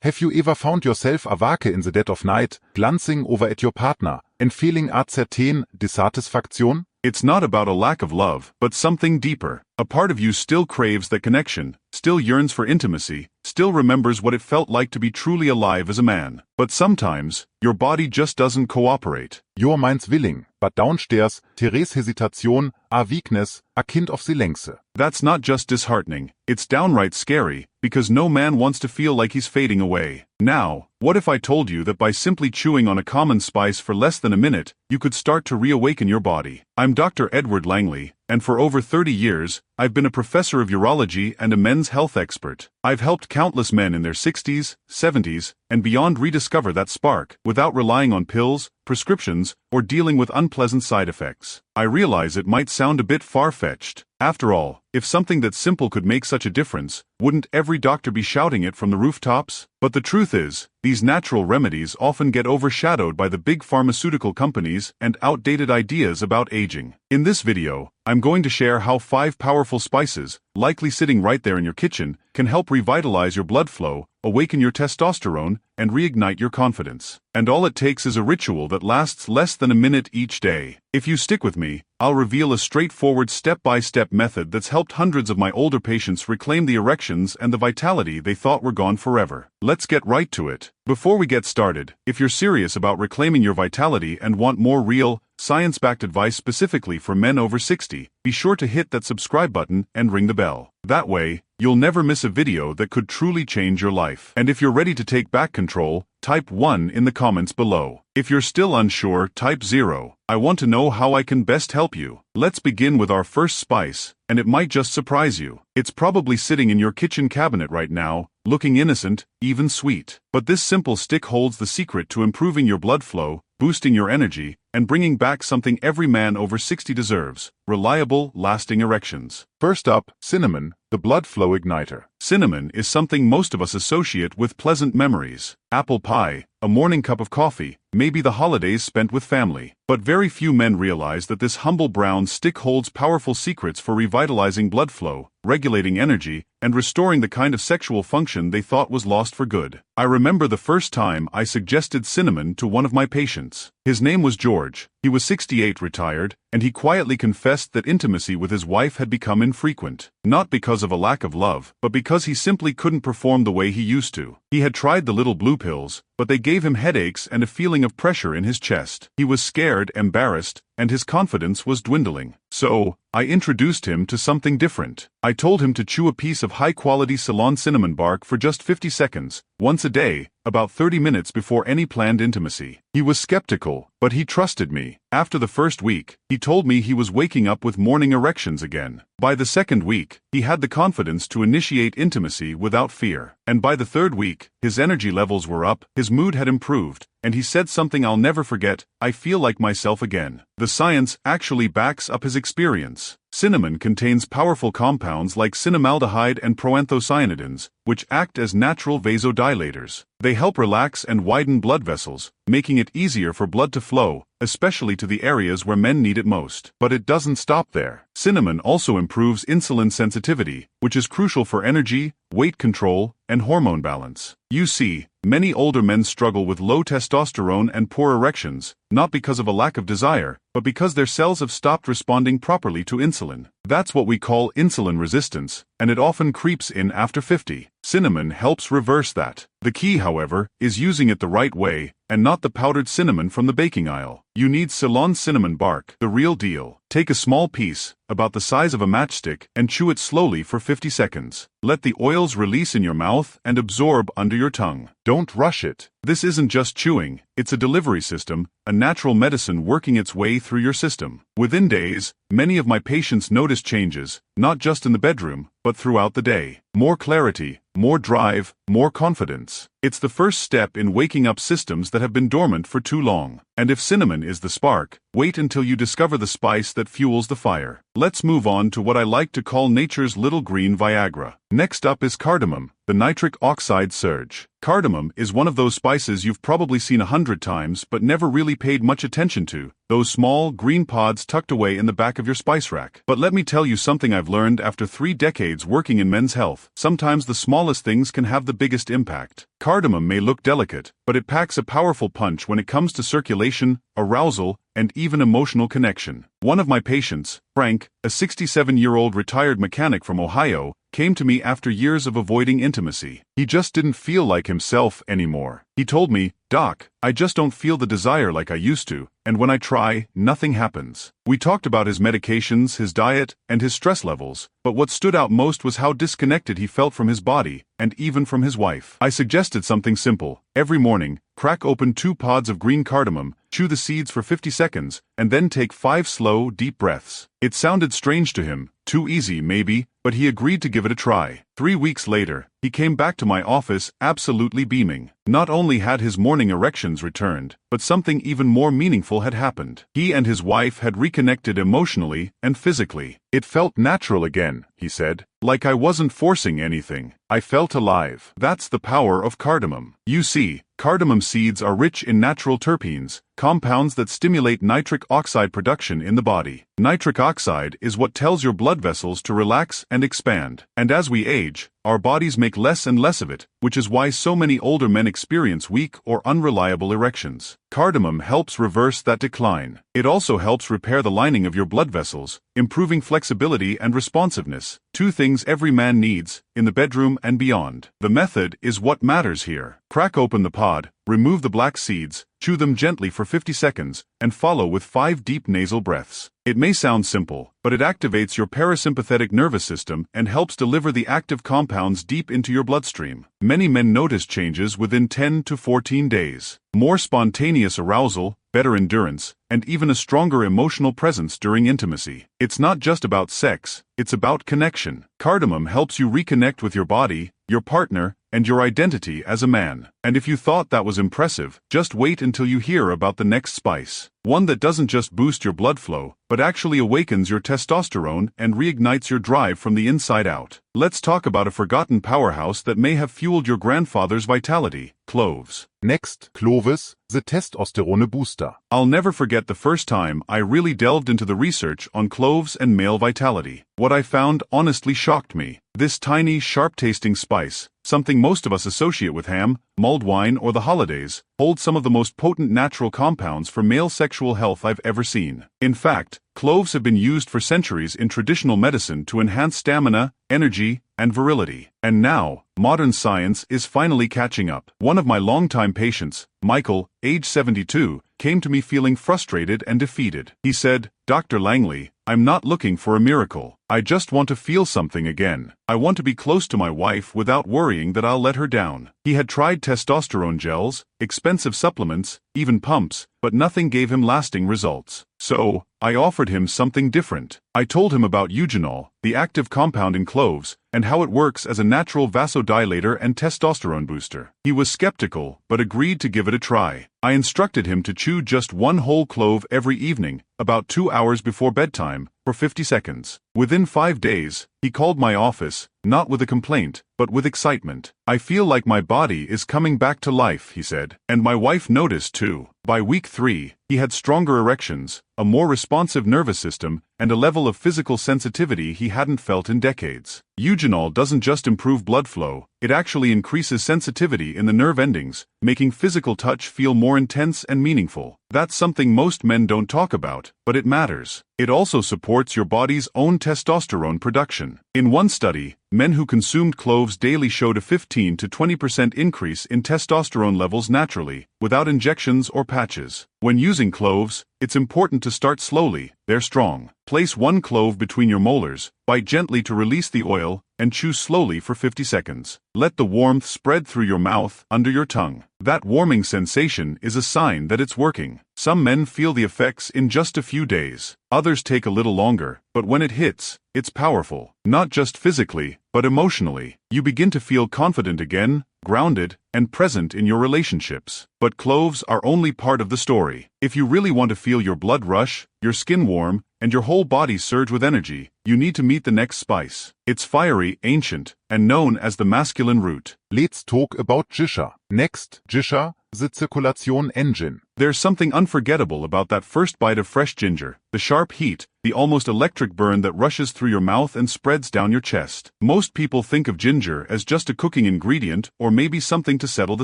Have you ever found yourself awake in the dead of night, glancing over at your partner, and feeling a certain dissatisfaction? It's not about a lack of love, but something deeper. A part of you still craves that connection, still yearns for intimacy, still remembers what it felt like to be truly alive as a man. But sometimes, your body just doesn't cooperate. Your mind's willing, but downstairs, Therese hesitation, a weakness, a kind of silence. That's not just disheartening, it's downright scary, because no man wants to feel like he's fading away. Now, what if I told you that by simply chewing on a common spice for less than a minute, you could start to reawaken your body? I'm Dr. Edward Langley, and for over 30 years, I've been a professor of urology and a men's health expert. I've helped countless men in their 60s, 70s, and beyond rediscover that spark, without relying on pills, prescriptions, or dealing with unpleasant side effects. I realize it might sound a bit far-fetched. After all, if something that simple could make such a difference, wouldn't every doctor be shouting it from the rooftops? But the truth is, these natural remedies often get overshadowed by the big pharmaceutical companies and outdated ideas about aging. In this video, I'm going to share how 5 powerful spices, likely sitting right there in your kitchen, can help revitalize your blood flow, awaken your testosterone, and reignite your confidence. And all it takes is a ritual that lasts less than a minute each day. If you stick with me, I'll reveal a straightforward step-by-step method that's helped hundreds of my older patients reclaim the erections and the vitality they thought were gone forever. Let's get right to it. Before we get started, if you're serious about reclaiming your vitality and want more real, science-backed advice specifically for men over 60, be sure to hit that subscribe button and ring the bell. That way, you'll never miss a video that could truly change your life. And if you're ready to take back control, type 1 in the comments below. If you're still unsure, type 0. I want to know how I can best help you. Let's begin with our first spice, and it might just surprise you. It's probably sitting in your kitchen cabinet right now, looking innocent, even sweet. But this simple stick holds the secret to improving your blood flow, boosting your energy, and bringing back something every man over 60 deserves: reliable, lasting erections. First up, cinnamon, the blood flow igniter. Cinnamon is something most of us associate with pleasant memories. Apple pie, a morning cup of coffee, maybe the holidays spent with family. But very few men realize that this humble brown stick holds powerful secrets for revitalizing blood flow, regulating energy, and restoring the kind of sexual function they thought was lost for good. I remember the first time I suggested cinnamon to one of my patients. His name was George. He was 68, retired, and he quietly confessed that intimacy with his wife had become infrequent. Not because of a lack of love, but because he simply couldn't perform the way he used to. He had tried the little blue pills, but they gave him headaches and a feeling of pressure in his chest. He was scared, embarrassed, and his confidence was dwindling. So, I introduced him to something different. I told him to chew a piece of high-quality Ceylon cinnamon bark for just 50 seconds, once a day, about 30 minutes before any planned intimacy. He was skeptical, but he trusted me. After the first week, he told me he was waking up with morning erections again. By the second week, he had the confidence to initiate intimacy without fear. And by the third week, his energy levels were up, his mood had improved, and he said something I'll never forget: "I feel like myself again." The science actually backs up his experience. Cinnamon contains powerful compounds like cinnamaldehyde and proanthocyanidins, which act as natural vasodilators. They help relax and widen blood vessels, making it easier for blood to flow, especially to the areas where men need it most. But it doesn't stop there. Cinnamon also improves insulin sensitivity, which is crucial for energy, weight control, and hormone balance. You see, many older men struggle with low testosterone and poor erections, not because of a lack of desire, but because their cells have stopped responding properly to insulin. That's what we call insulin resistance, and it often creeps in after 50. Cinnamon helps reverse that. The key, however, is using it the right way, and not the powdered cinnamon from the baking aisle. You need Ceylon cinnamon bark, the real deal. Take a small piece, about the size of a matchstick, and chew it slowly for 50 seconds. Let the oils release in your mouth and absorb under your tongue. Don't rush it. This isn't just chewing, it's a delivery system, a natural medicine working its way through your system. Within days, many of my patients notice changes, not just in the bedroom, but throughout the day. More clarity, more drive, more confidence. It's the first step in waking up systems that have been dormant for too long. And if cinnamon is the spark, wait until you discover the spice that fuels the fire. Let's move on to what I like to call nature's little green Viagra. Next up is cardamom, the nitric oxide surge. Cardamom is one of those spices you've probably seen 100 times but never really paid much attention to, those small, green pods tucked away in the back of your spice rack. But let me tell you something I've learned after 3 decades working in men's health. Sometimes the smallest things can have the biggest impact. Cardamom may look delicate, but it packs a powerful punch when it comes to circulation, arousal, and even emotional connection. One of my patients, Frank, a 67-year-old retired mechanic from Ohio, came to me after years of avoiding intimacy. He just didn't feel like himself anymore. He told me, "Doc, I just don't feel the desire like I used to, and when I try, nothing happens." We talked about his medications, his diet, and his stress levels, but what stood out most was how disconnected he felt from his body, and even from his wife. I suggested something simple. Every morning, crack open 2 pods of green cardamom, chew the seeds for 50 seconds, and then take 5 slow, deep breaths. It sounded strange to him, too easy maybe, but he agreed to give it a try. 3 weeks later, he came back to my office absolutely beaming. Not only had his morning erections returned, but something even more meaningful had happened. He and his wife had reconnected emotionally and physically. "It felt natural again," he said. "Like I wasn't forcing anything. I felt alive." That's the power of cardamom. You see, cardamom seeds are rich in natural terpenes, compounds that stimulate nitric oxide production in the body. Nitric oxide is what tells your blood vessels to relax and expand. And as we age, our bodies make less and less of it, which is why so many older men experience weak or unreliable erections. Cardamom helps reverse that decline. It also helps repair the lining of your blood vessels, improving flexibility and responsiveness, 2 things every man needs, in the bedroom and beyond. The method is what matters here. Crack open the pod, remove the black seeds, chew them gently for 50 seconds, and follow with 5 deep nasal breaths. It may sound simple, but it activates your parasympathetic nervous system and helps deliver the active compounds deep into your bloodstream. Many men notice changes within 10 to 14 days. More spontaneous arousal, better endurance, and even a stronger emotional presence during intimacy. It's not just about sex, it's about connection. Cardamom helps you reconnect with your body, your partner, and your identity as a man. And if you thought that was impressive, just wait until you hear about the next spice. One that doesn't just boost your blood flow, but actually awakens your testosterone and reignites your drive from the inside out. Let's talk about a forgotten powerhouse that may have fueled your grandfather's vitality: cloves. Next, Cloves, the testosterone booster. I'll never forget the first time I really delved into the research on cloves and male vitality. What I found honestly shocked me. This tiny, sharp-tasting spice, something most of us associate with ham, mulled wine, or the holidays, holds some of the most potent natural compounds for male sexual health I've ever seen. In fact, cloves have been used for centuries in traditional medicine to enhance stamina, energy, and virility. And now, modern science is finally catching up. One of my longtime patients, Michael, age 72, came to me feeling frustrated and defeated. He said, "Dr. Langley, I'm not looking for a miracle. I just want to feel something again. I want to be close to my wife without worrying that I'll let her down." He had tried testosterone gels, expensive supplements, even pumps, but nothing gave him lasting results. So, I offered him something different. I told him about eugenol, the active compound in cloves, and how it works as a natural vasodilator and testosterone booster. He was skeptical, but agreed to give it a try. I instructed him to chew just 1 whole clove every evening, about 2 hours before bedtime, for 50 seconds. Within 5 days, he called my office, not with a complaint, but with excitement. "I feel like my body is coming back to life," he said. And my wife noticed too. By week 3, he had stronger erections, a more responsive nervous system, and a level of physical sensitivity he hadn't felt in decades. Eugenol doesn't just improve blood flow, it actually increases sensitivity in the nerve endings, making physical touch feel more intense and meaningful. That's something most men don't talk about, but it matters. It also supports your body's own testosterone production. In one study, men who consumed cloves daily showed a 15 to 20% increase in testosterone levels naturally, without injections or patches. When using cloves, it's important to start slowly. They're strong. Place 1 clove between your molars, bite gently to release the oil, and chew slowly for 50 seconds. Let the warmth spread through your mouth, under your tongue. That warming sensation is a sign that it's working. Some men feel the effects in just a few days. Others take a little longer, but when it hits, it's powerful. Not just physically, but emotionally. You begin to feel confident again, grounded, and present in your relationships. But cloves are only part of the story. If you really want to feel your blood rush, your skin warm, and your whole body surge with energy, you need to meet the next spice. It's fiery, ancient, and known as the masculine root. Let's talk about Gisha. Next, Gisha, the circulation engine. There's something unforgettable about that first bite of fresh ginger, the sharp heat, the almost electric burn that rushes through your mouth and spreads down your chest. Most people think of ginger as just a cooking ingredient or maybe something to settle the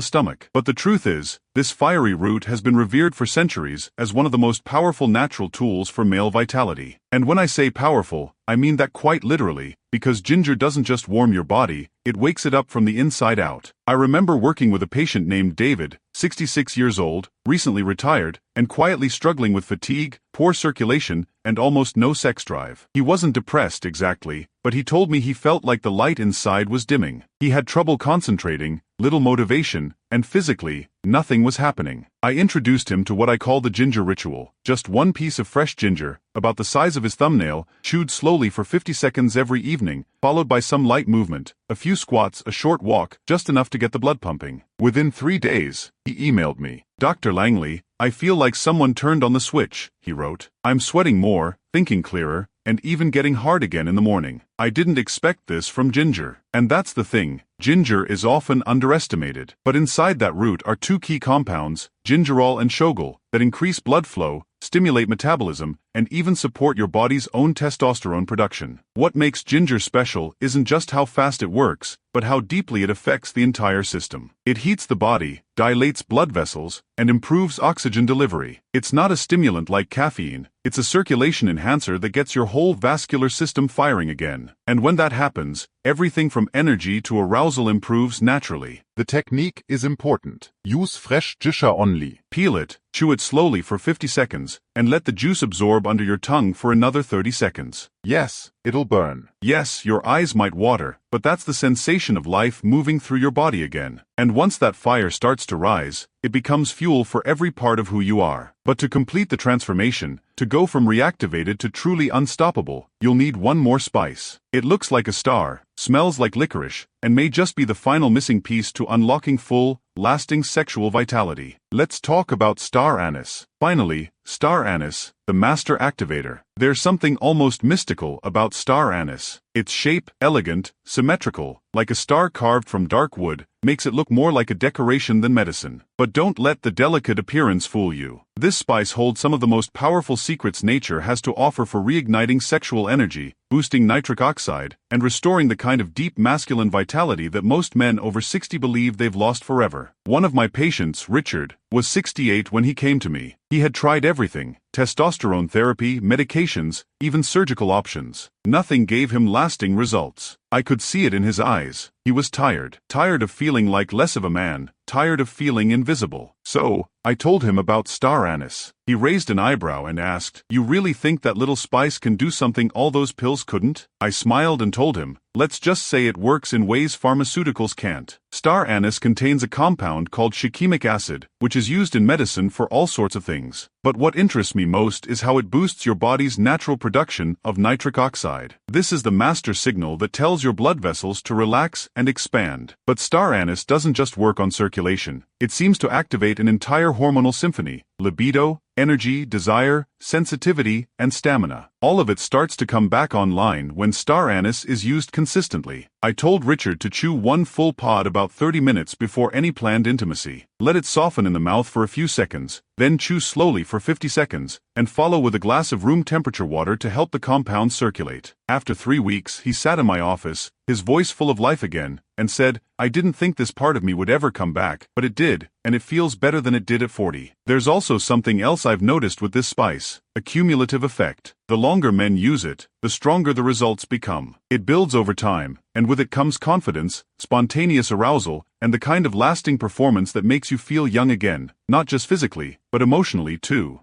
stomach. But the truth is, this fiery root has been revered for centuries as one of the most powerful natural tools for male vitality. And when I say powerful, I mean that quite literally, because ginger doesn't just warm your body, it wakes it up from the inside out. I remember working with a patient named David, 66 years old, recently retired, and quietly struggling with fatigue, poor circulation, and almost no sex drive. He wasn't depressed exactly, but he told me he felt like the light inside was dimming. He had trouble concentrating, little motivation, and physically, nothing was happening. I introduced him to what I call the ginger ritual. Just one piece of fresh ginger, about the size of his thumbnail, chewed slowly for 50 seconds every evening, followed by some light movement, a few squats, a short walk, just enough to get the blood pumping. Within 3 days, he emailed me. "Dr. Langley, I feel like someone turned on the switch," he wrote. "I'm sweating more, thinking clearer, and even getting hard again in the morning. I didn't expect this from ginger." And that's the thing, ginger is often underestimated. But inside that root are 2 key compounds, gingerol and shogal, that increase blood flow, stimulate metabolism, and even support your body's own testosterone production. What makes ginger special isn't just how fast it works, but how deeply it affects the entire system. It heats the body, dilates blood vessels, and improves oxygen delivery. It's not a stimulant like caffeine, it's a circulation enhancer that gets your whole vascular system firing again. And when that happens, everything from energy to arousal improves naturally. The technique is important. Use fresh ginger only. Peel it, chew it slowly for 50 seconds, and let the juice absorb under your tongue for another 30 seconds. Yes, it'll burn. Yes, your eyes might water, but that's the sensation of life moving through your body again. And once that fire starts to rise, it becomes fuel for every part of who you are. But to complete the transformation, to go from reactivated to truly unstoppable, you'll need one more spice. It looks like a star, smells like licorice, and may just be the final missing piece to unlocking full, lasting sexual vitality. Let's talk about star anise. Finally, star anise, the master activator. There's something almost mystical about star anise. Its shape, elegant, symmetrical, like a star carved from dark wood, makes it look more like a decoration than medicine. But don't let the delicate appearance fool you. This spice holds some of the most powerful secrets nature has to offer for reigniting sexual energy, boosting nitric oxide, and restoring the kind of deep masculine vitality that most men over 60 believe they've lost forever. One of my patients, Richard, was 68 when he came to me. He had tried everything: testosterone therapy, medications, even surgical options. Nothing gave him lasting results. I could see it in his eyes. He was tired. Tired of feeling like less of a man. Tired of feeling invisible. So, I told him about star anise. He raised an eyebrow and asked, "You really think that little spice can do something all those pills couldn't?" I smiled and told him, "Let's just say it works in ways pharmaceuticals can't." Star anise contains a compound called shikimic acid, which is used in medicine for all sorts of things. But what interests me most is how it boosts your body's natural production of nitric oxide. This is the master signal that tells your blood vessels to relax and expand. But star anise doesn't just work on circulation. It seems to activate an entire hormonal symphony: libido, energy, desire, sensitivity, and stamina. All of it starts to come back online when star anise is used consistently. I told Richard to chew one full pod about 30 minutes before any planned intimacy. Let it soften in the mouth for a few seconds, then chew slowly for 50 seconds, and follow with a glass of room temperature water to help the compound circulate. After 3 weeks, he sat in my office, his voice full of life again, and said, "I didn't think this part of me would ever come back, but it did, and it feels better than it did at 40. There's also something else I've noticed with this spice: a cumulative effect. The longer men use it, the stronger the results become. It builds over time, and with it comes confidence, spontaneous arousal, and the kind of lasting performance that makes you feel young again, not just physically, but emotionally too.